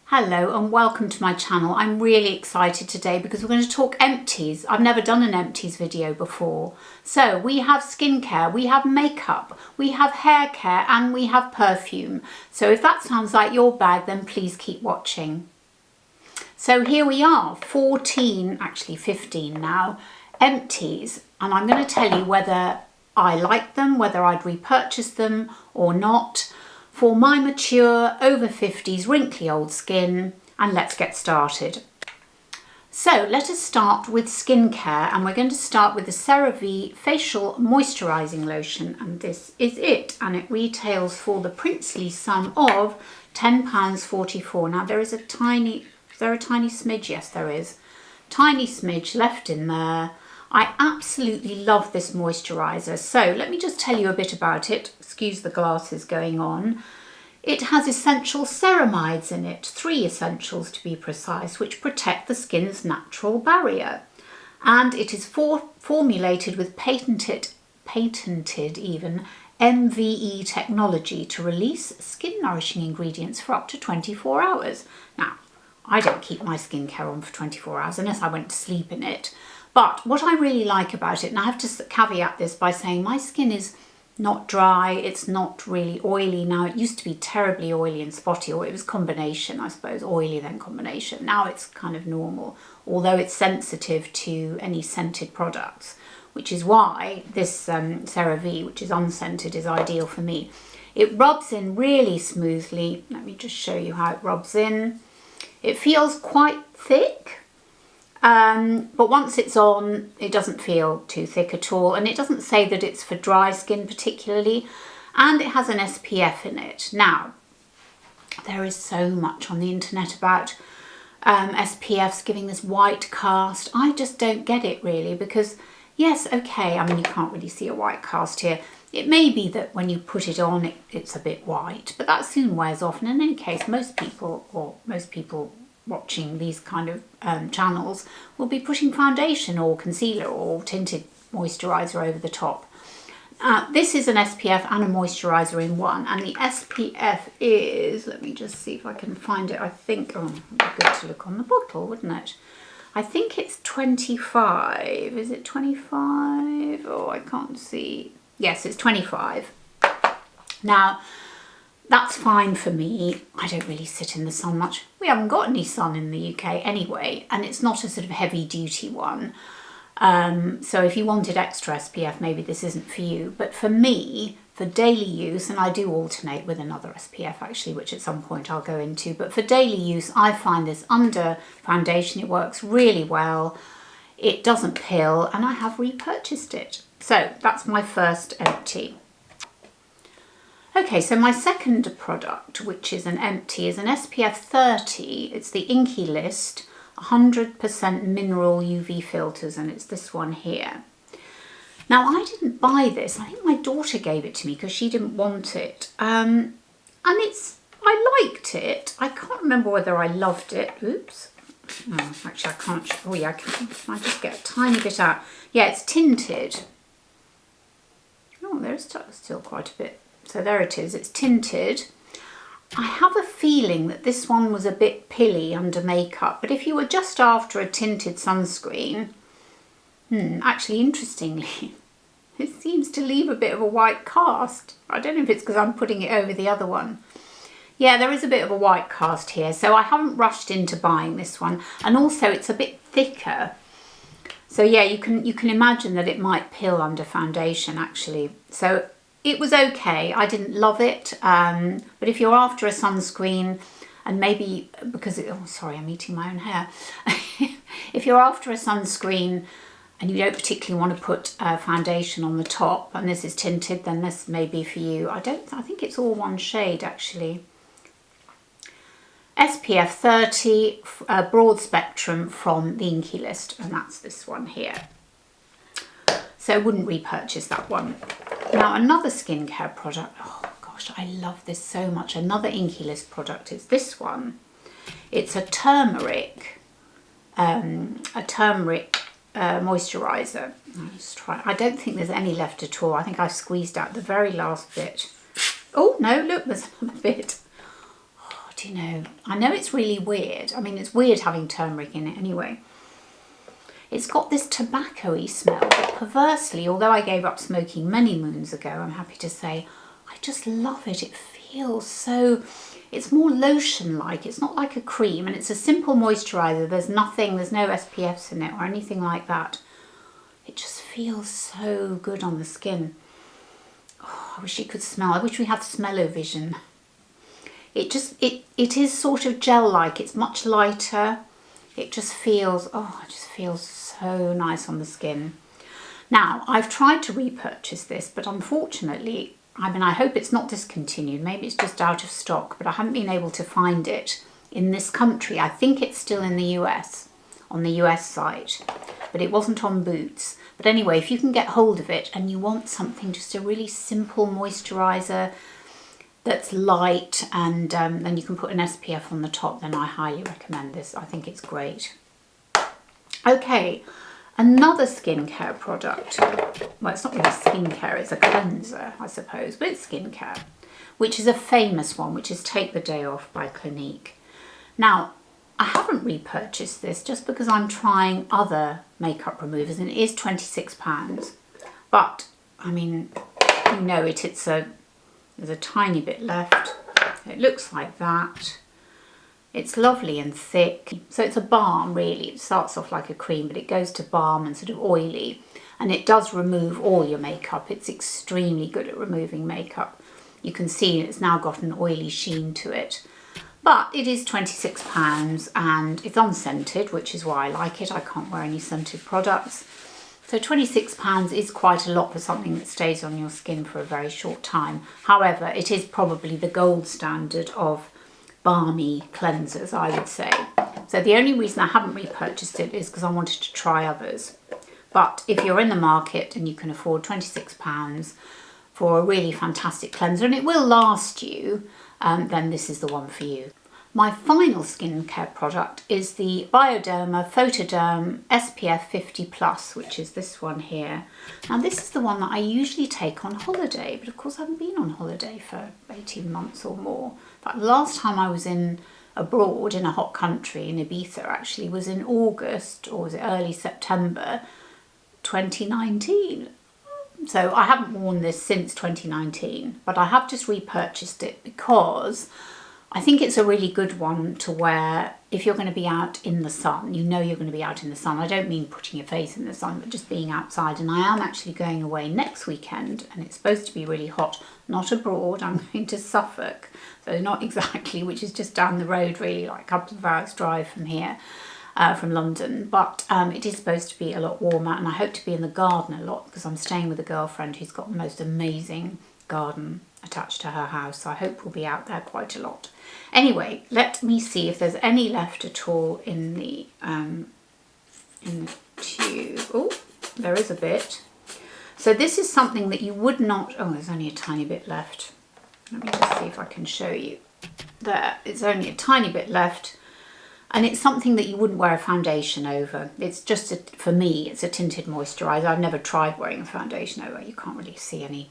Hello and welcome to my channel. I'm really excited today because we're going to talk empties. I've never done an empties video before. So we have skincare, we have makeup, we have hair care and we have perfume. So if that sounds like your bag, then please keep watching. So here we are, 14, actually 15 now, empties. And I'm going to tell you whether I like them, whether I'd repurchase them or not. For my mature, over 50s, wrinkly old skin, and let's get started. So let us start with skincare, and we're going to start with the CeraVe Facial Moisturising Lotion, and this is it, and it retails for the princely sum of £10.44. Now there is a tiny smidge? Yes, there is. Tiny smidge left in there. I absolutely love this moisturiser. So let me just tell you a bit about it. Excuse the glasses going on. It has essential ceramides in it, 3 essentials to be precise, which protect the skin's natural barrier. And it is formulated with patented even, MVE Technology to release skin nourishing ingredients for up to 24 hours. Now, I don't keep my skincare on for 24 hours unless I went to sleep in it. But what I really like about it, and I have to caveat this by saying my skin is not dry, it's not really oily now. It used to be terribly oily and spotty, or it was combination, I suppose, oily then combination. Now it's kind of normal, although it's sensitive to any scented products, which is why this CeraVe, which is unscented, is ideal for me. It rubs in really smoothly. Let me just show you how it rubs in. It feels quite thick. But once it's on, it doesn't feel too thick at all, and it doesn't say that it's for dry skin particularly, and it has an SPF in it. Now, there is so much on the internet about SPFs giving this white cast. I just don't get it really, because yes, okay, I mean you can't really see a white cast here. It may be that when you put it on it's a bit white, but that soon wears off, and in any case most people watching these kind of channels will be putting foundation or concealer or tinted moisturiser over the top. This is an SPF and a moisturiser in one, and the SPF is, let me just see if I can find it, I think, oh, it'd be good to look on the bottle, wouldn't it? I think it's 25, is it 25? Oh, I can't see. Yes, it's 25. Now, that's fine for me. I don't really sit in the sun much. We haven't got any sun in the UK anyway, and it's not a sort of heavy duty one. So if you wanted extra SPF, maybe this isn't for you. But for me, for daily use, and I do alternate with another SPF actually, which at some point I'll go into, but for daily use, I find this under foundation. It works really well. It doesn't pill, and I have repurchased it. So that's my first empty. Okay, so my second product, which is an empty, is an SPF 30. It's the Inky List 100% mineral UV filters, and it's this one here. Now, I didn't buy this. I think my daughter gave it to me because she didn't want it. And I liked it. I can't remember whether I loved it. Oops. Oh, actually, I can't. Oh, yeah, I can. I just get a tiny bit out. Yeah, it's tinted. Oh, there's still quite a bit. So there it is, it's tinted. I have a feeling that this one was a bit pilly under makeup, but if you were just after a tinted sunscreen, actually interestingly, it seems to leave a bit of a white cast. I don't know if it's because I'm putting it over the other one. Yeah, there is a bit of a white cast here, so I haven't rushed into buying this one, and also it's a bit thicker. So yeah, you can imagine that it might pill under foundation actually. So it was okay. I didn't love it, but if you're after a sunscreen, and maybe because oh sorry, I'm eating my own hair. If you're after a sunscreen and you don't particularly want to put foundation on the top, and this is tinted, then this may be for you. I think it's all one shade actually. SPF 30, broad spectrum from the Inky List, and that's this one here. So wouldn't repurchase that one. Now another skincare product, oh gosh, I love this so much. Another Inky List product is this one. It's a turmeric moisturiser. Let's try. I don't think there's any left at all. I think I've squeezed out the very last bit. Oh no, look, there's another bit. Oh do you know, I know it's really weird. I mean, it's weird having turmeric in it anyway. It's got this tobacco-y smell, but perversely, although I gave up smoking many moons ago, I'm happy to say, I just love it. It feels so, it's more lotion-like. It's not like a cream, and it's a simple moisturiser. There's nothing, there's no SPFs in it or anything like that. It just feels so good on the skin. Oh, I wish you could smell. I wish we had smell-o-vision. It is sort of gel-like. It's much lighter. It just feels, oh, it just feels so nice on the skin. Now, I've tried to repurchase this, but unfortunately, I mean, I hope it's not discontinued. Maybe it's just out of stock, but I haven't been able to find it in this country. I think it's still in the US, on the US site, but it wasn't on Boots. But anyway, if you can get hold of it and you want something, just a really simple moisturiser that's light, and then you can put an SPF on the top, then I highly recommend this. I think it's great. Okay, another skincare product. Well, it's not really skincare, it's a cleanser, I suppose, but it's skincare, which is a famous one, which is Take the Day Off by Clinique. Now, I haven't repurchased this just because I'm trying other makeup removers, and it is £26. But, I mean, you know it, there's a tiny bit left. It looks like that. It's lovely and thick. So it's a balm, really. It starts off like a cream, but it goes to balm and sort of oily. And it does remove all your makeup. It's extremely good at removing makeup. You can see it's now got an oily sheen to it. But it is £26 and it's unscented, which is why I like it. I can't wear any scented products. So £26 is quite a lot for something that stays on your skin for a very short time. However, it is probably the gold standard of balmy cleansers, I would say. So the only reason I haven't repurchased it is because I wanted to try others. But if you're in the market and you can afford £26 for a really fantastic cleanser, and it will last you, then this is the one for you. My final skincare product is the Bioderma Photoderm SPF 50+, which is this one here. Now this is the one that I usually take on holiday, but of course I haven't been on holiday for 18 months or more. But the last time I was abroad in a hot country, in Ibiza actually, was in August, or was it early September 2019. So I haven't worn this since 2019, but I have just repurchased it because I think it's a really good one to wear if you're going to be out in the sun. You know you're going to be out in the sun. I don't mean putting your face in the sun, but just being outside. And I am actually going away next weekend, and it's supposed to be really hot. Not abroad, I'm going to Suffolk. So not exactly, which is just down the road really, like a couple of hours drive from here, from London. But it is supposed to be a lot warmer, and I hope to be in the garden a lot because I'm staying with a girlfriend who's got the most amazing garden attached to her house. So I hope we'll be out there quite a lot. Anyway, let me see if there's any left at all in the tube. Oh, there is a bit. So this is something that you would not, oh, there's only a tiny bit left. Let me just see if I can show you. There, it's only a tiny bit left. And it's something that you wouldn't wear a foundation over. It's just, for me, it's a tinted moisturiser. I've never tried wearing a foundation over. You can't really see any,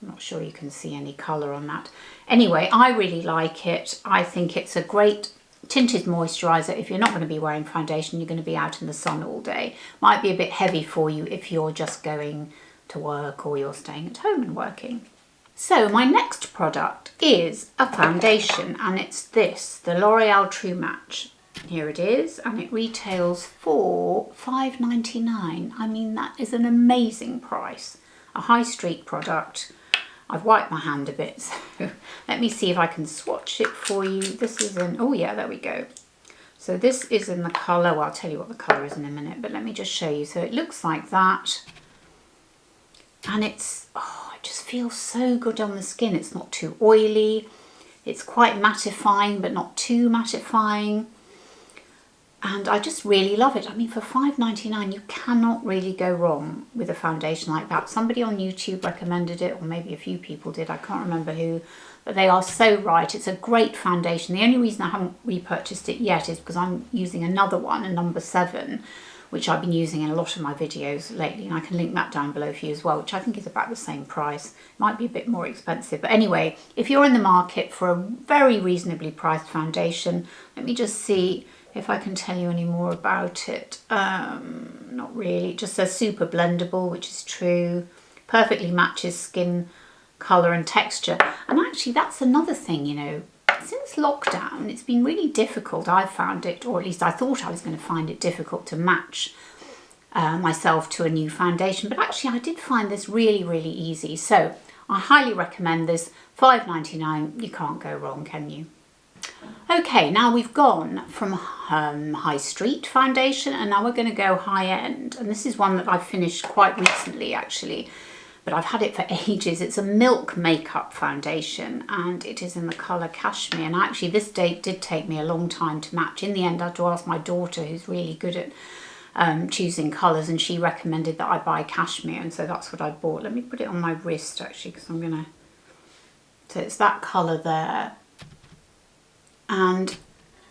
I'm not sure you can see any colour on that. Anyway, I really like it. I think it's a great tinted moisturiser. If you're not going to be wearing foundation, you're going to be out in the sun all day. Might be a bit heavy for you if you're just going to work or you're staying at home and working. So my next product is a foundation, and it's this, the L'Oreal True Match. Here it is, and it retails for £5.99. I mean, that is an amazing price. A high street product. I've wiped my hand a bit, so let me see if I can swatch it for you. This is in, oh yeah, there we go. So this is in the colour, well, I'll tell you what the colour is in a minute, but let me just show you. So it looks like that. And it's, oh, it just feels so good on the skin. It's not too oily. It's quite mattifying, but not too mattifying. And I just really love it. I mean, for £5.99, you cannot really go wrong with a foundation like that. Somebody on YouTube recommended it, or maybe a few people did. I can't remember who, but they are so right. It's a great foundation. The only reason I haven't repurchased it yet is because I'm using another one, a number 7, which I've been using in a lot of my videos lately, and I can link that down below for you as well, which I think is about the same price. Might be a bit more expensive, but anyway, if you're in the market for a very reasonably priced foundation, let me just see if I can tell you any more about it. Not really. It just says super blendable, which is true. Perfectly matches skin colour and texture. And actually that's another thing, you know, since lockdown it's been really difficult. I found it, or at least I thought I was going to find it difficult to match myself to a new foundation, but actually I did find this really, really easy. So I highly recommend this. $5.99, you can't go wrong, can you? Okay, now we've gone from high street foundation and now we're going to go high end, and this is one that I've finished quite recently actually, but I've had it for ages. It's a Milk makeup foundation and it is in the colour Cashmere, and actually this date did take me a long time to match. In the end I had to ask my daughter, who's really good at choosing colours, and she recommended that I buy Cashmere, and so that's what I bought. Let me put it on my wrist actually, because I'm going to, so it's that colour there. And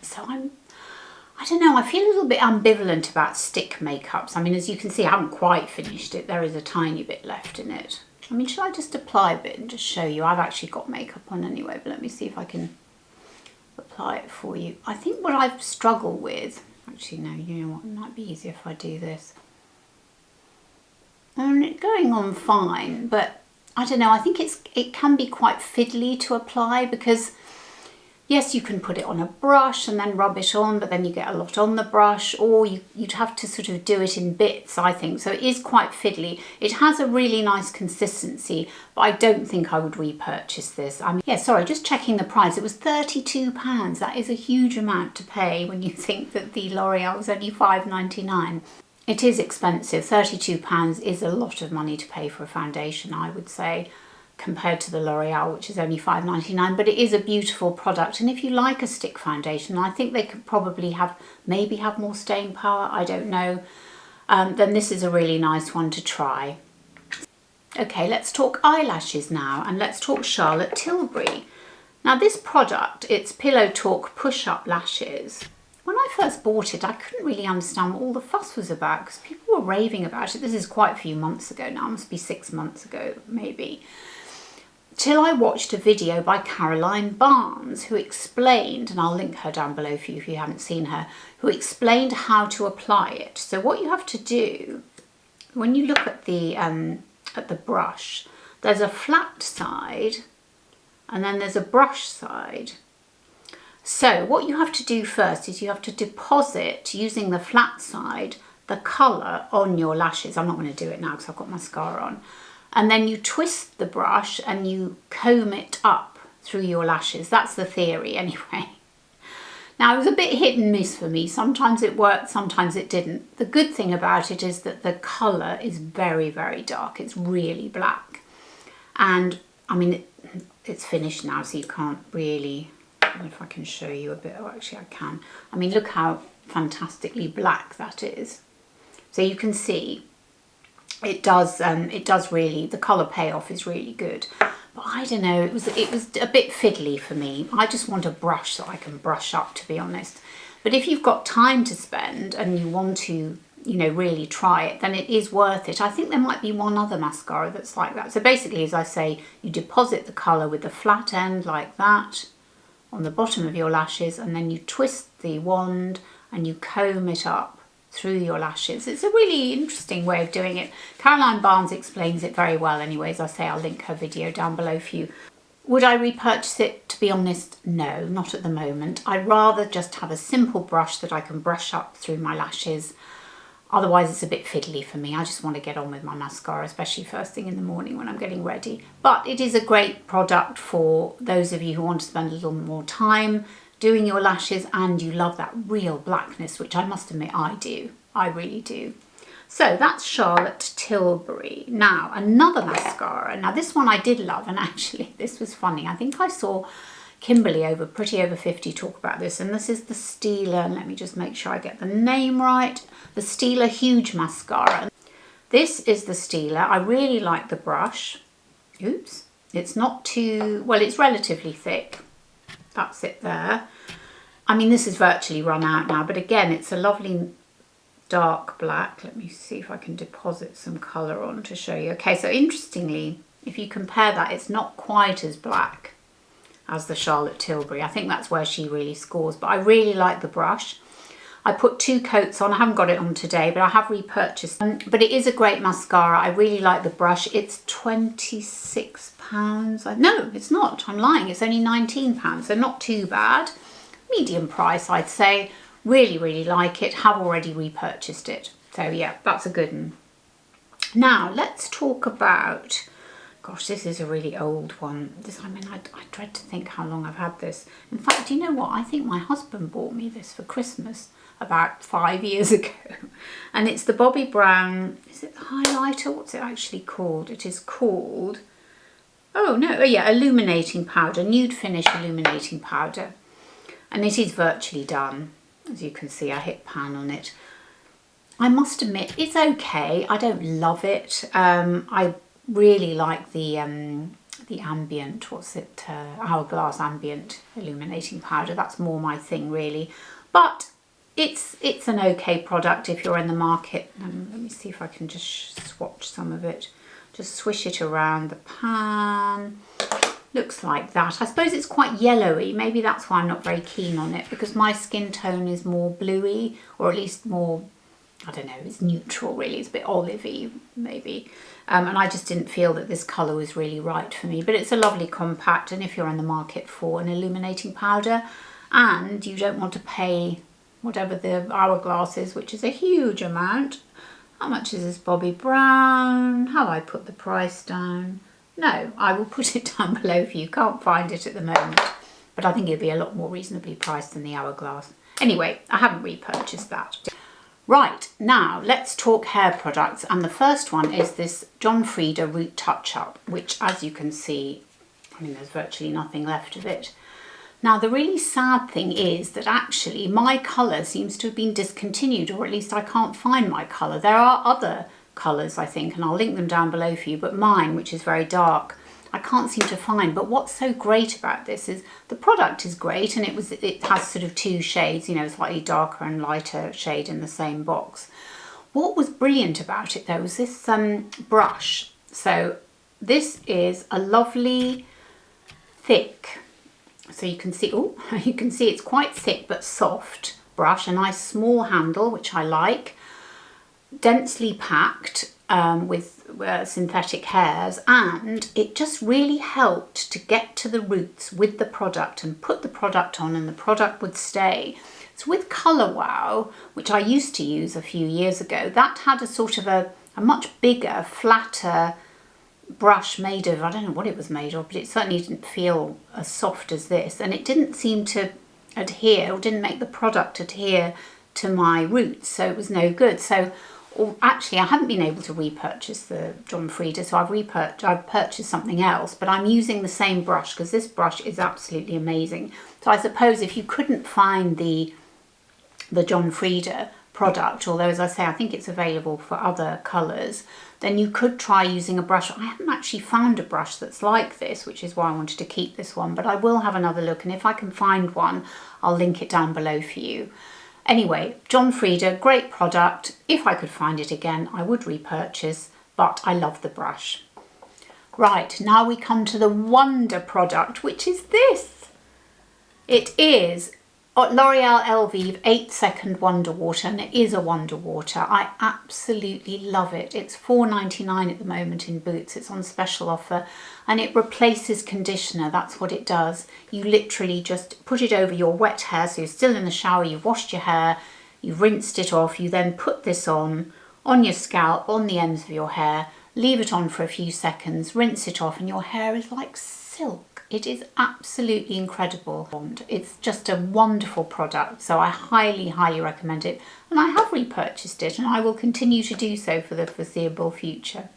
so I don't know, I feel a little bit ambivalent about stick makeups. I mean, as you can see, I haven't quite finished it. There is a tiny bit left in it. I mean, should I just apply a bit and just show you? I've actually got makeup on anyway, but let me see if I can apply it for you. I think what I've struggled with, actually no, you know what, it might be easier if I do this. And it's going on fine, but I don't know, I think it can be quite fiddly to apply, because yes, you can put it on a brush and then rub it on, but then you get a lot on the brush, or you'd have to sort of do it in bits, I think. So it is quite fiddly. It has a really nice consistency, but I don't think I would repurchase this. I mean, yeah, sorry, just checking the price. It was £32. That is a huge amount to pay when you think that the L'Oreal was only $5.99. It is expensive. £32 is a lot of money to pay for a foundation, I would say, compared to the L'Oreal, which is only $5.99, but it is a beautiful product. And if you like a stick foundation, I think they could probably maybe have more staying power, I don't know, then this is a really nice one to try. Okay, let's talk eyelashes now, and let's talk Charlotte Tilbury. Now this product, it's Pillow Talk Push-Up Lashes. When I first bought it, I couldn't really understand what all the fuss was about, because people were raving about it. This is quite a few months ago now, it must be 6 months ago maybe. Till I watched a video by Caroline Barnes, who explained, and I'll link her down below for you if you haven't seen her, who explained how to apply it. So what you have to do, when you look at the brush, there's a flat side and then there's a brush side. So what you have to do first is you have to deposit, using the flat side, the colour on your lashes. I'm not going to do it now because I've got mascara on. And then you twist the brush and you comb it up through your lashes. That's the theory anyway. Now it was a bit hit and miss for me. Sometimes it worked, sometimes it didn't. The good thing about it is that the colour is very, very dark. It's really black. And I mean, it's finished now, so you can't really, I don't know if I can show you a bit. Oh, actually I can. I mean, look how fantastically black that is. So you can see it does really, the colour payoff is really good. But I don't know, it was a bit fiddly for me. I just want a brush so I can brush up, to be honest. But if you've got time to spend and you want to, you know, really try it, then it is worth it. I think there might be one other mascara that's like that. So basically, as I say, you deposit the colour with the flat end like that on the bottom of your lashes, and then you twist the wand and you comb it up through your lashes. It's a really interesting way of doing it. Caroline Barnes explains it very well anyway. As I say, I'll link her video down below for you. Would I repurchase it? To be honest, no, not at the moment. I'd rather just have a simple brush that I can brush up through my lashes. Otherwise it's a bit fiddly for me. I just want to get on with my mascara, especially first thing in the morning when I'm getting ready. But it is a great product for those of you who want to spend a little more time doing your lashes and you love that real blackness, which I must admit I do. I really do. So that's Charlotte Tilbury. Now another mascara. Now this one I did love, and actually this was funny. I think I saw Kimberly Pretty Over 50 talk about this, and this is the Stila, and let me just make sure I get the name right. The Stila Huge Mascara. This is the Stila. I really like the brush. Oops. It's not too, well, it's relatively thick. That's it there. I mean, this is virtually run out now, but again, it's a lovely dark black. Let me see if I can deposit some colour on to show you. Okay, so interestingly, if you compare that, it's not quite as black as the Charlotte Tilbury. I think that's where she really scores, but I really like the brush. I put 2 coats on. I haven't got it on today, but I have repurchased. But it is a great mascara. I really like the brush. It's £26. No, it's not. I'm lying. It's only £19, so not too bad. Medium price, I'd say. Really, really like it. Have already repurchased it. So yeah, that's a good one. Now, let's talk about... Gosh, this is a really old one. I dread to think how long I've had this. In fact, do you know what? I think my husband bought me this for Christmas about 5 years ago. And it's the Bobbi Brown, is it the highlighter? What's it actually called? It is called, illuminating powder, nude finish illuminating powder. And it is virtually done. As you can see, I hit pan on it. I must admit, it's okay. I don't love it. I really like the ambient, Hourglass ambient illuminating powder. That's more my thing, really. But it's an okay product if you're in the market. Let me see if I can just swatch some of it. Just swish it around the pan. Looks like that. I suppose it's quite yellowy. Maybe that's why I'm not very keen on it, because my skin tone is more bluey, or at least more, I don't know, it's neutral really. It's a bit olivey maybe. And I just didn't feel that this colour was really right for me. But it's a lovely compact, and if you're in the market for an illuminating powder and you don't want to pay whatever the Hourglass is, which is a huge amount. How much is this Bobbi Brown? Have I put the price down? No, I will put it down below if you can't find it at the moment. But I think it'd be a lot more reasonably priced than the Hourglass. Anyway, I haven't repurchased that. Right, now let's talk hair products, and the first one is this John Frieda Root Touch Up, which, as you can see, I mean, there's virtually nothing left of it. Now, the really sad thing is that actually my colour seems to have been discontinued, or at least I can't find my colour. There are other colours, I think, and I'll link them down below for you, but mine, which is very dark, I can't seem to find. But what's so great about this is the product is great, and it has sort of 2 shades, you know, slightly darker and lighter shade in the same box. What was brilliant about it though was this brush. So this is a lovely thick, so you can see, you can see it's quite thick but soft brush, a nice small handle, which I like, densely packed with synthetic hairs, and it just really helped to get to the roots with the product and put the product on, and the product would stay. So with Colour Wow, which I used to use a few years ago, that had a sort of a much bigger, flatter brush made of, I don't know what it was made of, but it certainly didn't feel as soft as this, and it didn't seem to adhere, or didn't make the product adhere to my roots, so it was no good. So actually I haven't been able to repurchase the John Frieda, so I've purchased something else, but I'm using the same brush because this brush is absolutely amazing. So I suppose if you couldn't find the John Frieda product, although as I say I think it's available for other colours, then you could try using a brush. I haven't actually found a brush that's like this, which is why I wanted to keep this one, but I will have another look, and if I can find one I'll link it down below for you. Anyway, John Frieda, great product. If I could find it again, I would repurchase, but I love the brush. Right, now we come to the wonder product, which is this. It is L'Oreal Elvive 8 Second Wonder Water, and it is a wonder water. I absolutely love it. It's £4.99 at the moment in Boots. It's on special offer, and it replaces conditioner. That's what it does. You literally just put it over your wet hair, so you're still in the shower, you've washed your hair, you've rinsed it off, you then put this on your scalp, on the ends of your hair, leave it on for a few seconds, rinse it off, and your hair is like silk. It is absolutely incredible. It's just a wonderful product, so I highly, highly recommend it. And I have repurchased it, and I will continue to do so for the foreseeable future.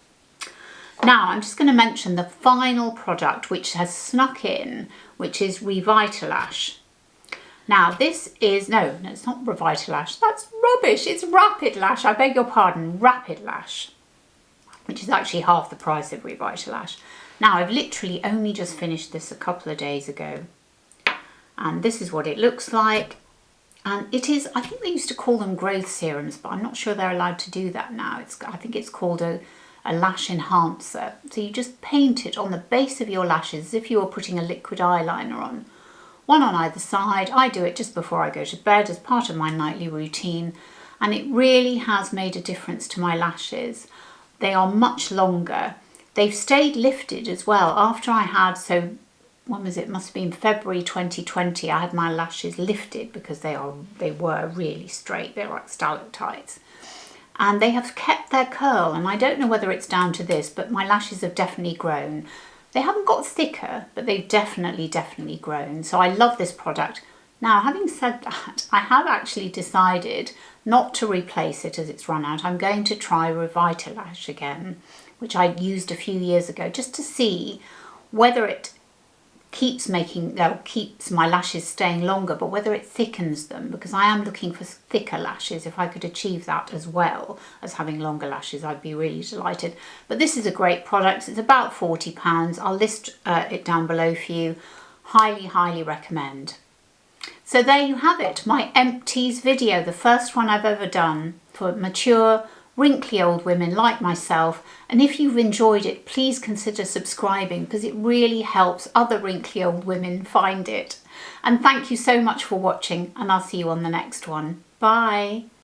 Now, I'm just going to mention the final product which has snuck in, which is Revitalash. Now, this is, no, it's not Revitalash. That's rubbish. It's Rapid Lash. I beg your pardon, Rapid Lash, which is actually half the price of Revitalash. Now, I've literally only just finished this a couple of days ago, and this is what it looks like. And it is, I think they used to call them growth serums, but I'm not sure they're allowed to do that now. I think it's called a lash enhancer. So you just paint it on the base of your lashes as if you were putting a liquid eyeliner on. One on either side. I do it just before I go to bed as part of my nightly routine. And it really has made a difference to my lashes. They are much longer. They've stayed lifted as well. After I had, so when was it? Must have been February 2020. I had my lashes lifted because they were really straight. They're like stalactites. And they have kept their curl. And I don't know whether it's down to this, but my lashes have definitely grown. They haven't got thicker, but they've definitely grown. So I love this product. Now, having said that, I have actually decided not to replace it as it's run out. I'm going to try Revitalash again, which I used a few years ago, just to see whether it keeps my lashes staying longer, but whether it thickens them, because I am looking for thicker lashes. If I could achieve that as well as having longer lashes, I'd be really delighted. But this is a great product. It's about £40. I'll list it down below for you. Highly recommend. So there you have it, my Empties video, the first one I've ever done for mature, wrinkly old women like myself. And if you've enjoyed it, please consider subscribing, because it really helps other wrinkly old women find it. And thank you so much for watching, and I'll see you on the next one. Bye.